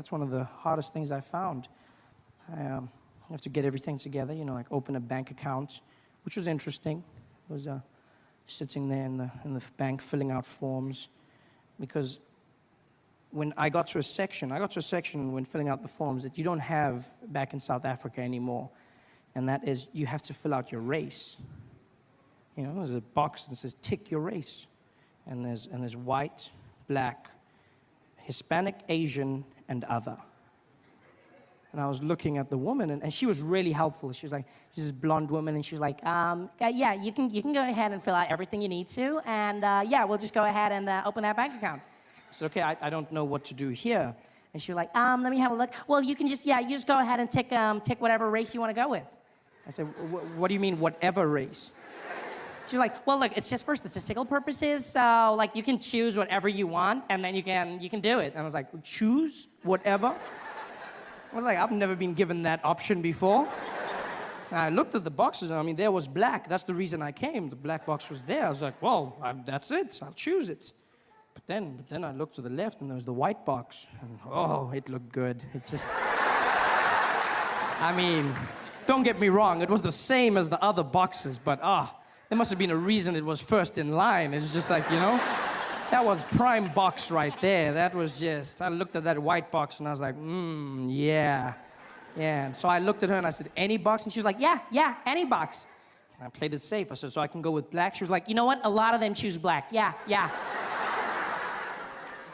That's one of the hardest things I found. I have to get everything together, like open a bank account, which was interesting. It was sitting there in the bank filling out forms, because when I got to a section when filling out the forms that you don't have back in South Africa anymore, and that is you have to fill out your race. There's a box that says tick your race, and there's white, black, Hispanic, Asian, and other. And I was looking at the woman, and she was really helpful. She was like, she's this blonde woman, and she was like, yeah, you can go ahead and fill out everything you need to, and yeah, we'll just go ahead and open that bank account. I said, okay, I don't know what to do here. And she was like, let me have a look. Well, you just go ahead and tick whatever race you want to go with. I said, what do you mean, whatever race? She's like, well, look, it's just for statistical purposes, so like you can choose whatever you want, and then you can do it. And I was like, choose whatever? I was like, I've never been given that option before. And I looked at the boxes, and there was black. That's the reason I came. The black box was there. I was like, well, that's it. I'll choose it. But then I looked to the left, and there was the white box. And oh, it looked good. It just... don't get me wrong. It was the same as the other boxes, but there must have been a reason it was first in line. It's just like, that was prime box right there. That was just, I looked at that white box and I was like, yeah. Yeah, and so I looked at her and I said, any box? And she was like, yeah, any box. And I played it safe. I said, so I can go with black? She was like, you know what? A lot of them choose black. Yeah.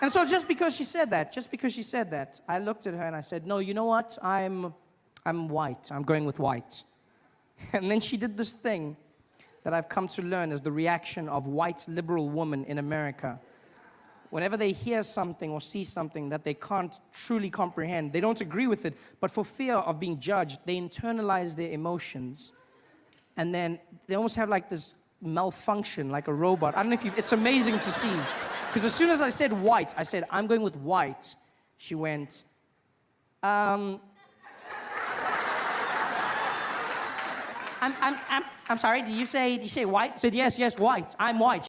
And so just because she said that, I looked at her and I said, no, you know what? I'm white. I'm going with white. And then she did this thing that I've come to learn as the reaction of white liberal women in America. Whenever they hear something or see something that they can't truly comprehend, they don't agree with it, but for fear of being judged, they internalize their emotions, and then they almost have like this malfunction, like a robot. I don't know if it's amazing to see. Because as soon as I said white, I said, I'm going with white. She went, I'm sorry, did you say white? I said, yes, white. I'm white.